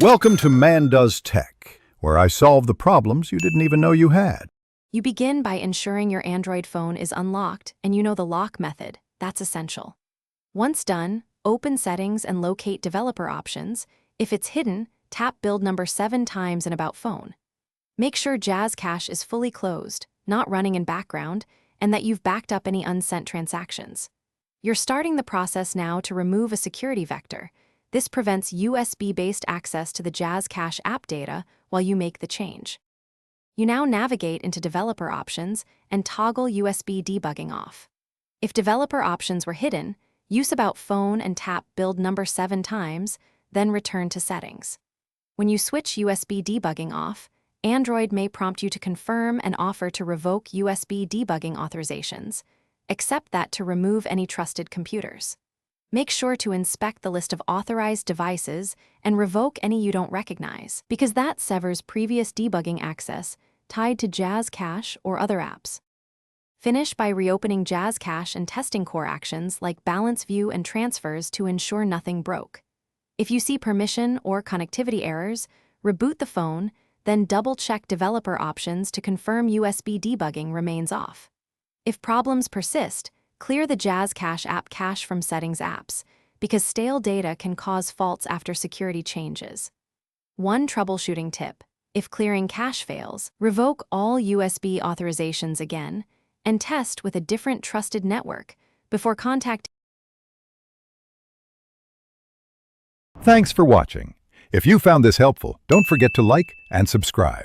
Welcome to Man Does Tech, where I solve the problems you didn't even know you had. You begin by ensuring your Android phone is unlocked and you know the lock method. That's essential. Once done, open Settings and locate Developer Options. If it's hidden, tap build number 7 times in About Phone. Make sure Jazzcash is fully closed, not running in background, and that you've backed up any unsent transactions. You're starting the process now to remove a security vector. This prevents USB-based access to the Jazzcash app data while you make the change. You now navigate into Developer Options and toggle USB debugging off. If Developer Options were hidden, use About Phone and tap build number 7 times, then return to Settings. When you switch USB debugging off, Android may prompt you to confirm and offer to revoke USB debugging authorizations. Accept that to remove any trusted computers. Make sure to inspect the list of authorized devices and revoke any you don't recognize, because that severs previous debugging access tied to Jazzcash or other apps. Finish by reopening Jazzcash and testing core actions like balance view and transfers to ensure nothing broke. If you see permission or connectivity errors, reboot the phone, then double-check Developer Options to confirm USB debugging remains off. If problems persist, clear the Jazzcash app cache from Settings apps, because stale data can cause faults after security changes. One troubleshooting tip: if clearing cache fails, revoke all USB authorizations again and test with a different trusted network before contacting. Thanks for watching. If you found this helpful, don't forget to like and subscribe.